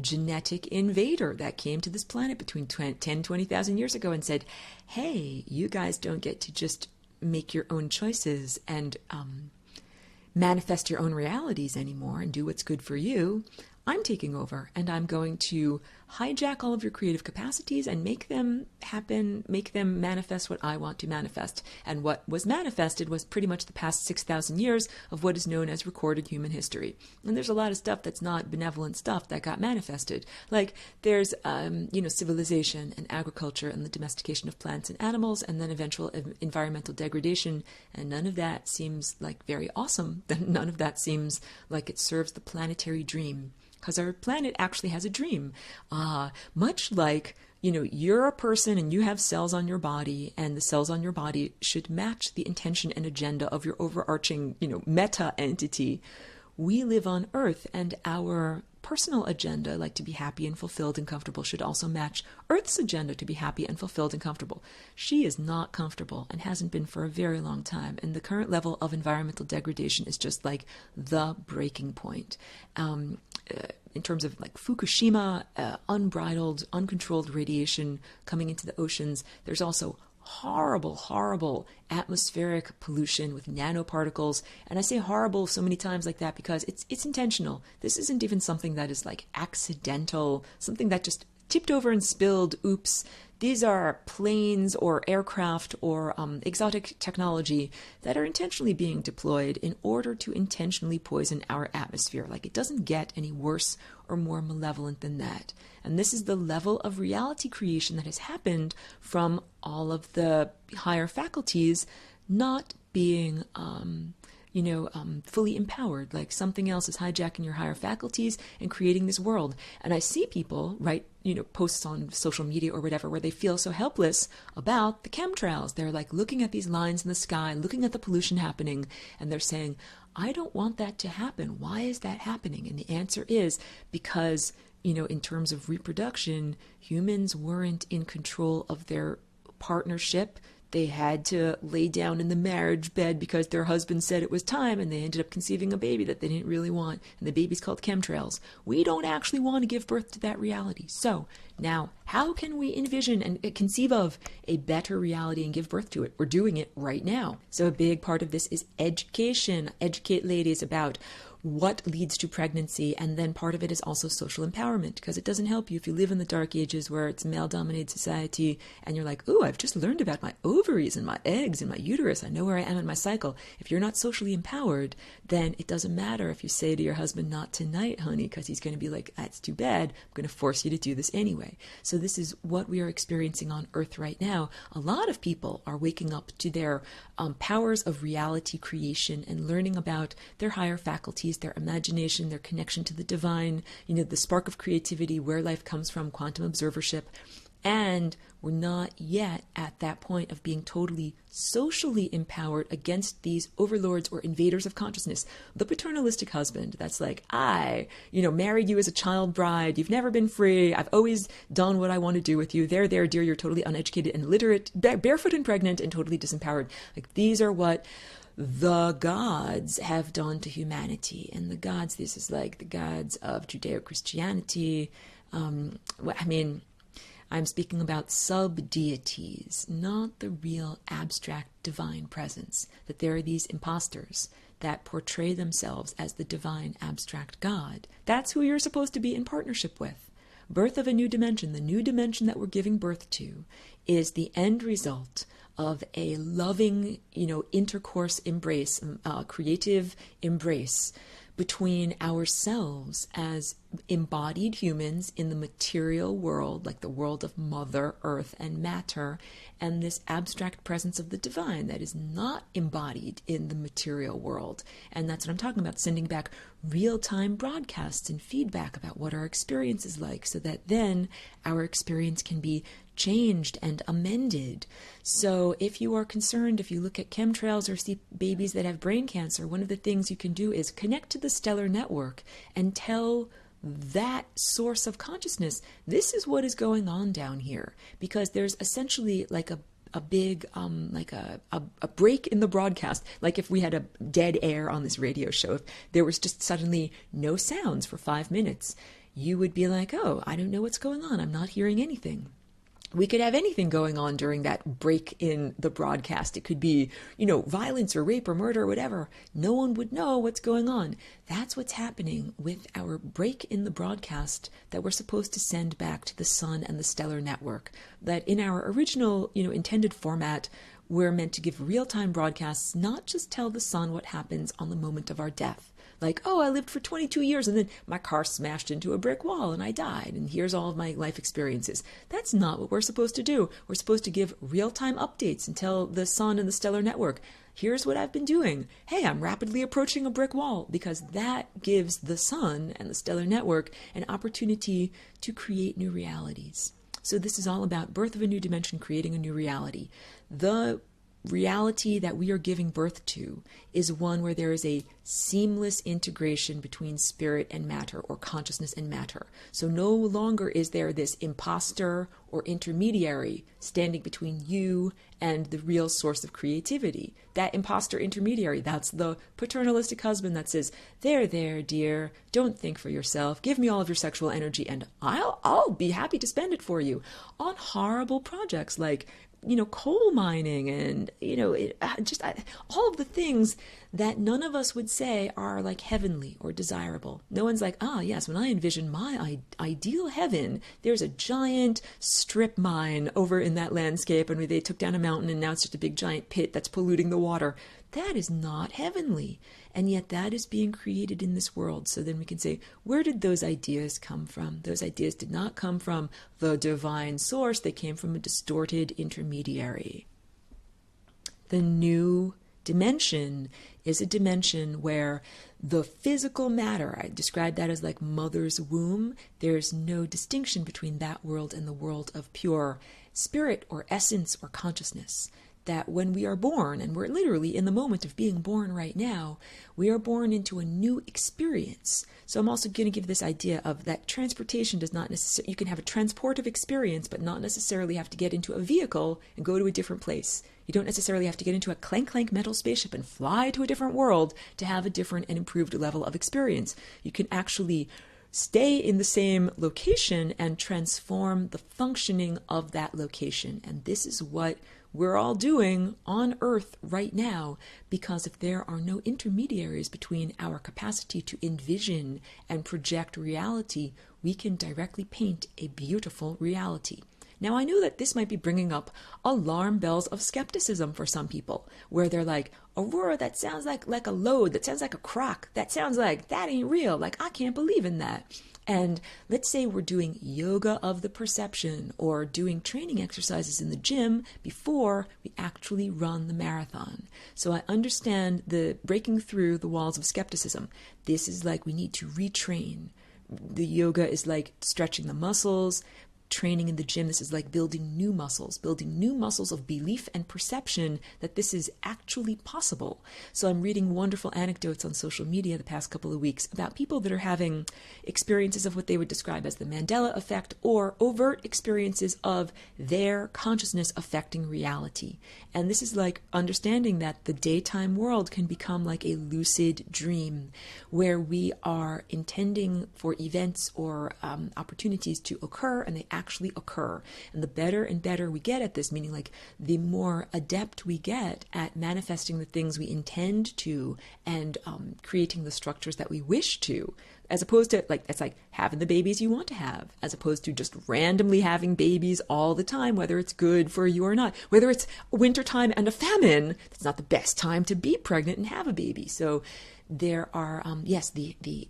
genetic invader that came to this planet between 20,000 years ago and said, hey, you guys don't get to just make your own choices and manifest your own realities anymore and do what's good for you. I'm taking over and I'm going to hijack all of your creative capacities and make them happen, make them manifest what I want to manifest. And what was manifested was pretty much the past 6,000 years of what is known as recorded human history. And there's a lot of stuff that's not benevolent stuff that got manifested. Like there's, civilization and agriculture and the domestication of plants and animals and then eventual environmental degradation. And none of that seems like very awesome. None of that seems like it serves the planetary dream. Because our planet actually has a dream. Much like, you're a person and you have cells on your body, and the cells on your body should match the intention and agenda of your overarching, meta entity. We live on Earth, and our personal agenda, like to be happy and fulfilled and comfortable, should also match Earth's agenda to be happy and fulfilled and comfortable. She is not comfortable and hasn't been for a very long time. And the current level of environmental degradation is just like the breaking point. In terms of like Fukushima, unbridled, uncontrolled radiation coming into the oceans, there's also horrible atmospheric pollution with nanoparticles. And I say horrible so many times like that because it's intentional. This isn't even something that is like accidental, something that just tipped over and spilled, oops. These are planes or aircraft or exotic technology that are intentionally being deployed in order to intentionally poison our atmosphere. Like, it doesn't get any worse or more malevolent than that. And this is the level of reality creation that has happened from all of the higher faculties not being fully empowered. Like, something else is hijacking your higher faculties and creating this world. And I see people write, posts on social media or whatever, where they feel so helpless about the chemtrails. They're like looking at these lines in the sky, looking at the pollution happening, and they're saying, I don't want that to happen. Why is that happening? And the answer is because, in terms of reproduction, humans weren't in control of their partnership. They had to lay down in the marriage bed because their husband said it was time, and they ended up conceiving a baby that they didn't really want, and the baby's called chemtrails. We don't actually want to give birth to that reality. So now, how can we envision and conceive of a better reality and give birth to it? We're doing it right now. So a big part of this is education. Educate ladies about what leads to pregnancy, and then part of it is also social empowerment, because it doesn't help you if you live in the dark ages where it's male-dominated society and you're like, ooh, I've just learned about my ovaries and my eggs and my uterus. I know where I am in my cycle. If you're not socially empowered, then it doesn't matter if you say to your husband, not tonight, honey, because he's going to be like, that's too bad. I'm going to force you to do this anyway. So this is what we are experiencing on Earth right now. A lot of people are waking up to their powers of reality creation and learning about their higher faculties, their imagination, their connection to the divine, the spark of creativity, where life comes from, quantum observership. And we're not yet at that point of being totally socially empowered against these overlords or invaders of consciousness. The paternalistic husband that's like, I, married you as a child bride. You've never been free. I've always done what I want to do with you. There, dear, you're totally uneducated and illiterate, barefoot and pregnant and totally disempowered. Like, these are what the gods have done to humanity. And the gods, this is like the gods of Judeo-Christianity. I'm speaking about sub-deities, not the real abstract divine presence. That there are these imposters that portray themselves as the divine abstract God. That's who you're supposed to be in partnership with. Birth of a new dimension, the new dimension that we're giving birth to, is the end result of a loving, intercourse embrace, creative embrace between ourselves as embodied humans in the material world, like the world of Mother Earth and matter, and this abstract presence of the divine that is not embodied in the material world. And that's what I'm talking about, sending back real-time broadcasts and feedback about what our experience is like, so that then our experience can be changed and amended. So if you are concerned, if you look at chemtrails or see babies that have brain cancer, one of the things you can do is connect to the stellar network and tell that source of consciousness, this is what is going on down here. Because there's essentially like a big, a break in the broadcast. Like if we had a dead air on this radio show, if there was just suddenly no sounds for 5 minutes, you would be like, oh, I don't know what's going on. I'm not hearing anything. We could have anything going on during that break in the broadcast. It could be, violence or rape or murder or whatever. No one would know what's going on. That's what's happening with our break in the broadcast that we're supposed to send back to the sun and the stellar network. That in our original, intended format, we're meant to give real-time broadcasts, not just tell the sun what happens on the moment of our death. Like, oh, I lived for 22 years and then my car smashed into a brick wall and I died, and here's all of my life experiences. That's not what we're supposed to do. We're supposed to give real-time updates and tell the sun and the stellar network, here's what I've been doing. Hey, I'm rapidly approaching a brick wall, because that gives the sun and the stellar network an opportunity to create new realities. So this is all about birth of a new dimension, creating a new reality. The reality that we are giving birth to is one where there is a seamless integration between spirit and matter, or consciousness and matter. So no longer is there this imposter or intermediary standing between you and the real source of creativity. That imposter intermediary, that's the paternalistic husband that says, there, dear, don't think for yourself. Give me all of your sexual energy and I'll be happy to spend it for you on horrible projects like coal mining and, all of the things that none of us would say are like heavenly or desirable. No one's like, yes, when I envision my ideal heaven, there's a giant strip mine over in that landscape and they took down a mountain and now it's just a big giant pit that's polluting the water. That is not heavenly. And yet that is being created in this world. So then we can say, where did those ideas come from? Those ideas did not come from the divine source. They came from a distorted intermediary. The new dimension is a dimension where the physical matter, I describe that as like mother's womb. There's no distinction between that world and the world of pure spirit or essence or consciousness. That when we are born, and we're literally in the moment of being born right now, we are born into a new experience. So I'm also going to give this idea of that transportation does not necessarily, you can have a transportive experience, but not necessarily have to get into a vehicle and go to a different place. You don't necessarily have to get into a clank metal spaceship and fly to a different world to have a different and improved level of experience. You can actually stay in the same location and transform the functioning of that location. And this is what we're all doing on Earth right now, because if there are no intermediaries between our capacity to envision and project reality, we can directly paint a beautiful reality. Now, I know that this might be bringing up alarm bells of skepticism for some people, where they're like, Aurora, that sounds like a load, that sounds like a crock, that sounds like that ain't real, like I can't believe in that. And let's say we're doing yoga of the perception or doing training exercises in the gym before we actually run the marathon. So I understand the breaking through the walls of skepticism. This is like we need to retrain. The yoga is like stretching the muscles. Training in the gym, this is like building new muscles of belief and perception that this is actually possible. So I'm reading wonderful anecdotes on social media the past couple of weeks about people that are having experiences of what they would describe as the Mandela effect, or overt experiences of their consciousness affecting reality. And this is like understanding that the daytime world can become like a lucid dream where we are intending for events or opportunities to occur, and they actually occur. And the better and better we get at this, meaning like the more adept we get at manifesting the things we intend to and creating the structures that we wish to, as opposed to like, it's like having the babies you want to have, as opposed to just randomly having babies all the time, whether it's good for you or not, whether it's wintertime and a famine, it's not the best time to be pregnant and have a baby. So there are, the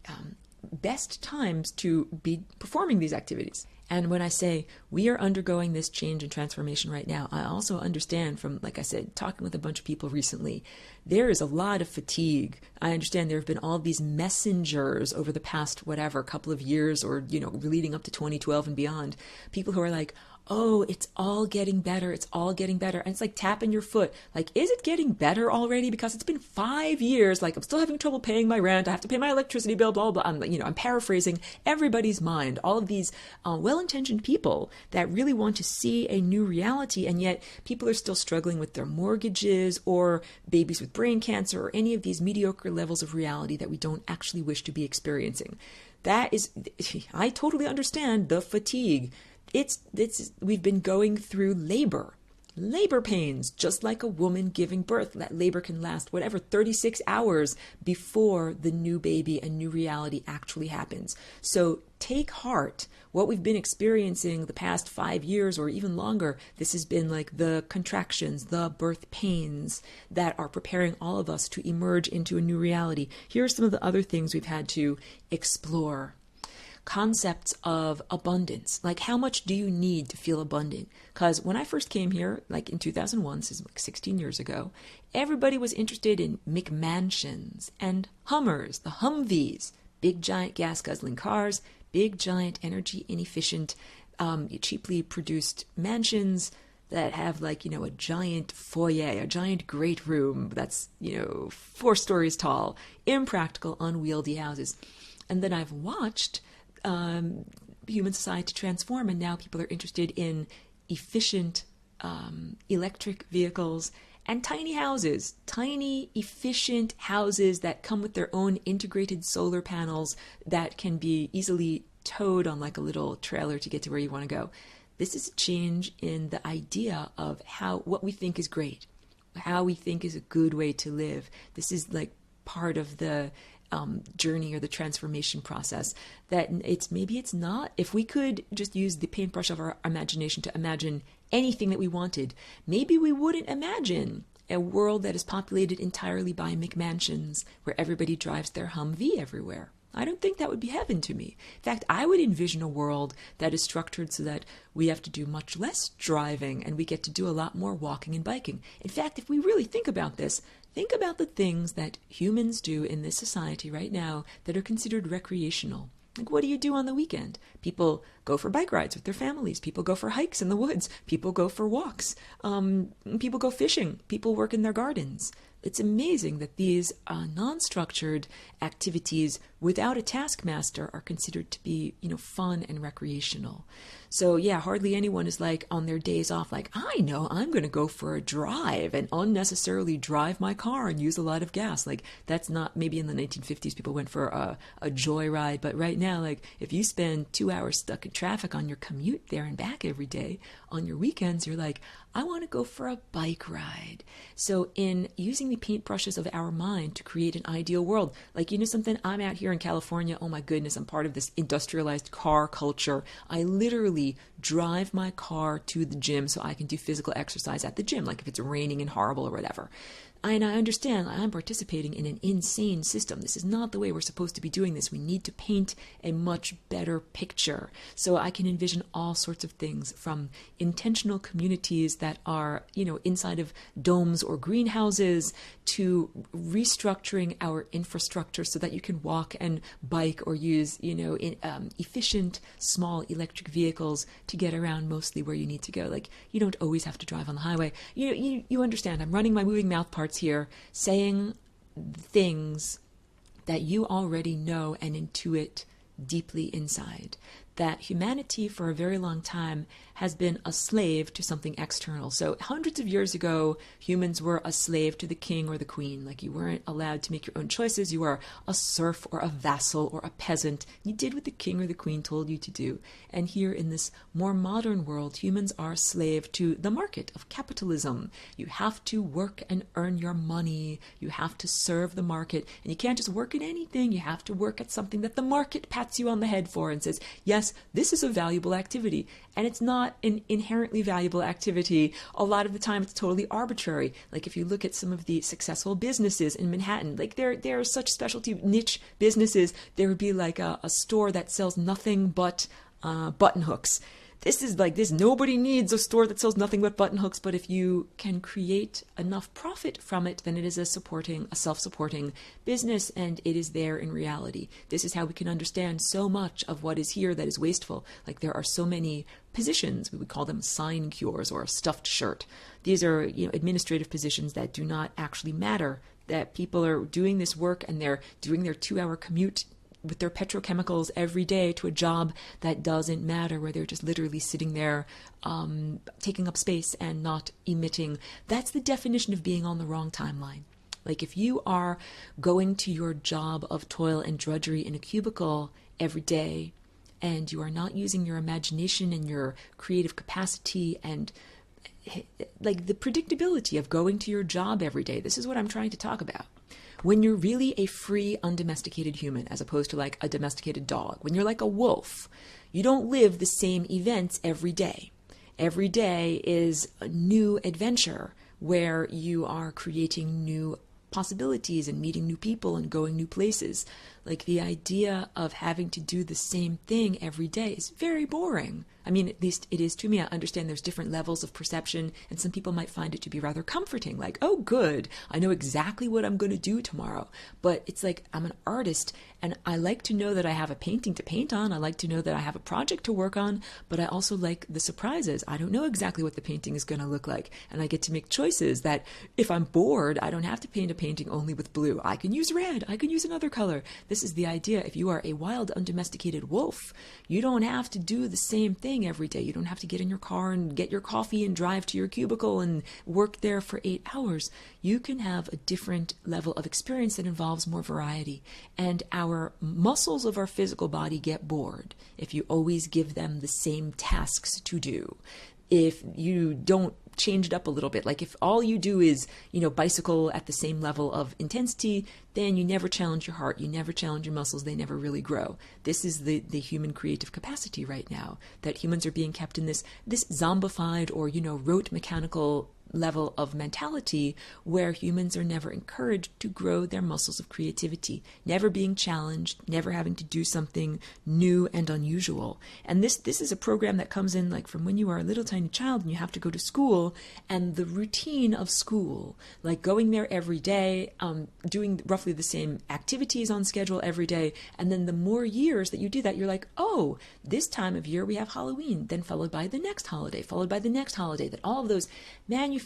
best times to be performing these activities. And when I say we are undergoing this change and transformation right now, I also understand from, like I said, talking with a bunch of people recently, there is a lot of fatigue. I understand there have been all these messengers over the past, couple of years or, leading up to 2012 and beyond, people who are like, oh, it's all getting better. It's all getting better. And it's like tapping your foot. Like, is it getting better already? Because it's been 5 years. Like, I'm still having trouble paying my rent. I have to pay my electricity bill, blah, blah. I'm paraphrasing everybody's mind. All of these well-intentioned people that really want to see a new reality. And yet people are still struggling with their mortgages or babies with brain cancer or any of these mediocre levels of reality that we don't actually wish to be experiencing. I totally understand the fatigue. We've been going through labor pains, just like a woman giving birth. That labor can last 36 hours before the new baby and new reality actually happens. So take heart. What we've been experiencing the past 5 years or even longer, this has been like the contractions, the birth pains that are preparing all of us to emerge into a new reality. Here are some of the other things we've had to explore. Concepts of abundance, like how much do you need to feel abundant? Because when I first came here, like in 2001, this is like 16 years ago, everybody was interested in McMansions and Hummers, the Humvees, big giant gas guzzling cars, big giant energy inefficient, cheaply produced mansions that have a giant foyer, a giant great room that's 4 stories tall, impractical, unwieldy houses. And then I've watched human society transform, and now people are interested in efficient electric vehicles and tiny houses, tiny efficient houses that come with their own integrated solar panels that can be easily towed on like a little trailer to get to where you want to go. This is a change in the idea of what we think is great, how we think is a good way to live. This is like part of the journey or the transformation process, that it's not, if we could just use the paintbrush of our imagination to imagine anything that we wanted, maybe we wouldn't imagine a world that is populated entirely by McMansions where everybody drives their Humvee everywhere. I don't think that would be heaven to me. In fact, I would envision a world that is structured so that we have to do much less driving and we get to do a lot more walking and biking. In fact, if we really think about this, think about the things that humans do in this society right now that are considered recreational. Like, what do you do on the weekend? People go for bike rides with their families. People go for hikes in the woods. People go for walks. People go fishing. People work in their gardens. It's amazing that these non-structured activities without a taskmaster are considered to be, fun and recreational. So yeah, hardly anyone is like on their days off, like, I know I'm going to go for a drive and unnecessarily drive my car and use a lot of gas. Like, that's not, maybe in the 1950s people went for a joyride, but right now, like, if you spend 2 hours stuck in traffic on your commute there and back every day, on your weekends, you're like, I want to go for a bike ride. So in using the paintbrushes of our mind to create an ideal world, like, something, I'm out here in California, oh my goodness, I'm part of this industrialized car culture. I literally drive my car to the gym so I can do physical exercise at the gym, like if it's raining and horrible or whatever. And I understand I'm participating in an insane system. This is not the way we're supposed to be doing this. We need to paint a much better picture. So I can envision all sorts of things, from intentional communities that are, inside of domes or greenhouses, to restructuring our infrastructure so that you can walk and bike or use, efficient small electric vehicles to get around mostly where you need to go. Like, you don't always have to drive on the highway. You understand. I'm running my moving mouth parts here, saying things that you already know and intuit deeply inside. That humanity for a very long time has been a slave to something external. So hundreds of years ago, humans were a slave to the king or the queen. Like, you weren't allowed to make your own choices. You were a serf or a vassal or a peasant. You did what the king or the queen told you to do. And here in this more modern world, humans are a slave to the market of capitalism. You have to work and earn your money. You have to serve the market. And you can't just work at anything. You have to work at something that the market pats you on the head for and says, yes, this is a valuable activity. And it's not an inherently valuable activity. A lot of the time it's totally arbitrary. Like, if you look at some of the successful businesses in Manhattan, like, there are such specialty niche businesses. There would be like a store that sells nothing but button hooks. This is like this. Nobody needs a store that sells nothing but button hooks, but if you can create enough profit from it, then it is a self-supporting business, and it is there in reality. This is how we can understand so much of what is here that is wasteful. Like, there are so many positions, we would call them sign cures or a stuffed shirt. These are, administrative positions that do not actually matter, that people are doing this work and they're doing their 2-hour commute with their petrochemicals every day to a job that doesn't matter, where they're just literally sitting there taking up space and not emitting. That's the definition of being on the wrong timeline. Like, if you are going to your job of toil and drudgery in a cubicle every day, and you are not using your imagination and your creative capacity and like the predictability of going to your job every day, this is what I'm trying to talk about. When you're really a free, undomesticated human, as opposed to like a domesticated dog, when you're like a wolf, you don't live the same events every day. Every day is a new adventure where you are creating new possibilities and meeting new people and going new places. Like, the idea of having to do the same thing every day is very boring. I mean, at least it is to me. I understand there's different levels of perception, and some people might find it to be rather comforting. Like, oh, good, I know exactly what I'm going to do tomorrow. But it's like, I'm an artist, and I like to know that I have a painting to paint on. I like to know that I have a project to work on, but I also like the surprises. I don't know exactly what the painting is going to look like, and I get to make choices that if I'm bored, I don't have to paint a painting only with blue. I can use red. I can use another color. This is the idea. If you are a wild, undomesticated wolf, you don't have to do the same thing every day. You don't have to get in your car and get your coffee and drive to your cubicle and work there for 8 hours. You can have a different level of experience that involves more variety. And our muscles of our physical body get bored if you always give them the same tasks to do. If you don't change it up a little bit, like if all you do is, bicycle at the same level of intensity, then you never challenge your heart, you never challenge your muscles, they never really grow. This is the human creative capacity right now, that humans are being kept in this zombified or, rote mechanical level of mentality where humans are never encouraged to grow their muscles of creativity, never being challenged, never having to do something new and unusual. And this is a program that comes in like from when you are a little tiny child and you have to go to school, and the routine of school, like going there every day, doing roughly the same activities on schedule every day. And then the more years that you do that, you're like, oh, this time of year we have Halloween, then followed by the next holiday, followed by the next holiday. That all of those manufactured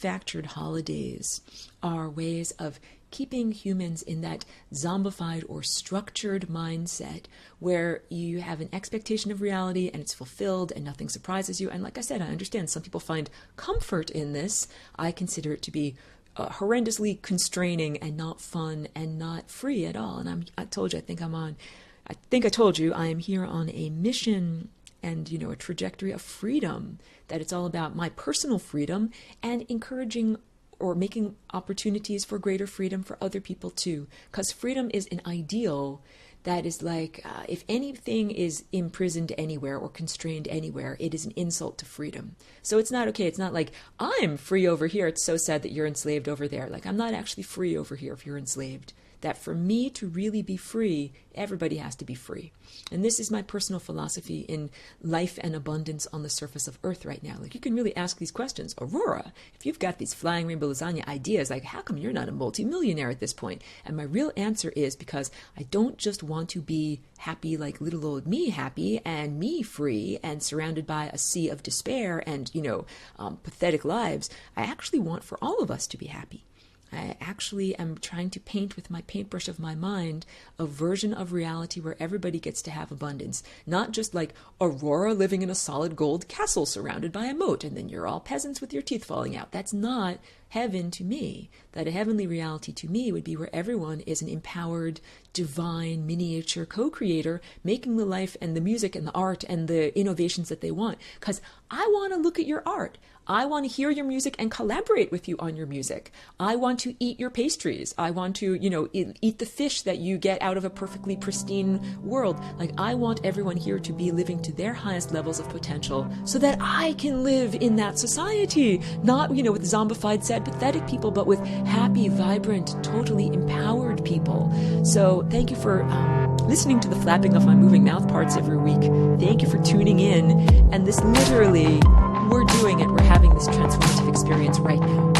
holidays are ways of keeping humans in that zombified or structured mindset where you have an expectation of reality and it's fulfilled and nothing surprises you. And like I said, I understand some people find comfort in this. I consider it to be horrendously constraining and not fun and not free at all. And I told you, I told you I am here on a mission and, a trajectory of freedom, that it's all about my personal freedom and encouraging or making opportunities for greater freedom for other people too. Because freedom is an ideal that is like, if anything is imprisoned anywhere or constrained anywhere, it is an insult to freedom. So it's not okay. It's not like, I'm free over here. It's so sad that you're enslaved over there. Like, I'm not actually free over here if you're enslaved. That for me to really be free, everybody has to be free. And this is my personal philosophy in life and abundance on the surface of Earth right now. Like, you can really ask these questions. Aurora, if you've got these flying rainbow lasagna ideas, like, how come you're not a multimillionaire at this point? And my real answer is because I don't just want to be happy like little old me happy and me free and surrounded by a sea of despair and, pathetic lives. I actually want for all of us to be happy. I actually am trying to paint with my paintbrush of my mind a version of reality where everybody gets to have abundance. Not just like Aurora living in a solid gold castle surrounded by a moat and then you're all peasants with your teeth falling out. That's not heaven to me. That a heavenly reality to me would be where everyone is an empowered, divine, miniature co-creator making the life and the music and the art and the innovations that they want. Because I want to look at your art. I want to hear your music and collaborate with you on your music. I want to eat your pastries. I want to, eat the fish that you get out of a perfectly pristine world. Like, I want everyone here to be living to their highest levels of potential so that I can live in that society. Not, with zombified, sad, pathetic people, but with happy, vibrant, totally empowered people. So thank you for listening to the flapping of my moving mouth parts every week. Thank you for tuning in. And this literally, we're doing it. We're having this transformative experience right now.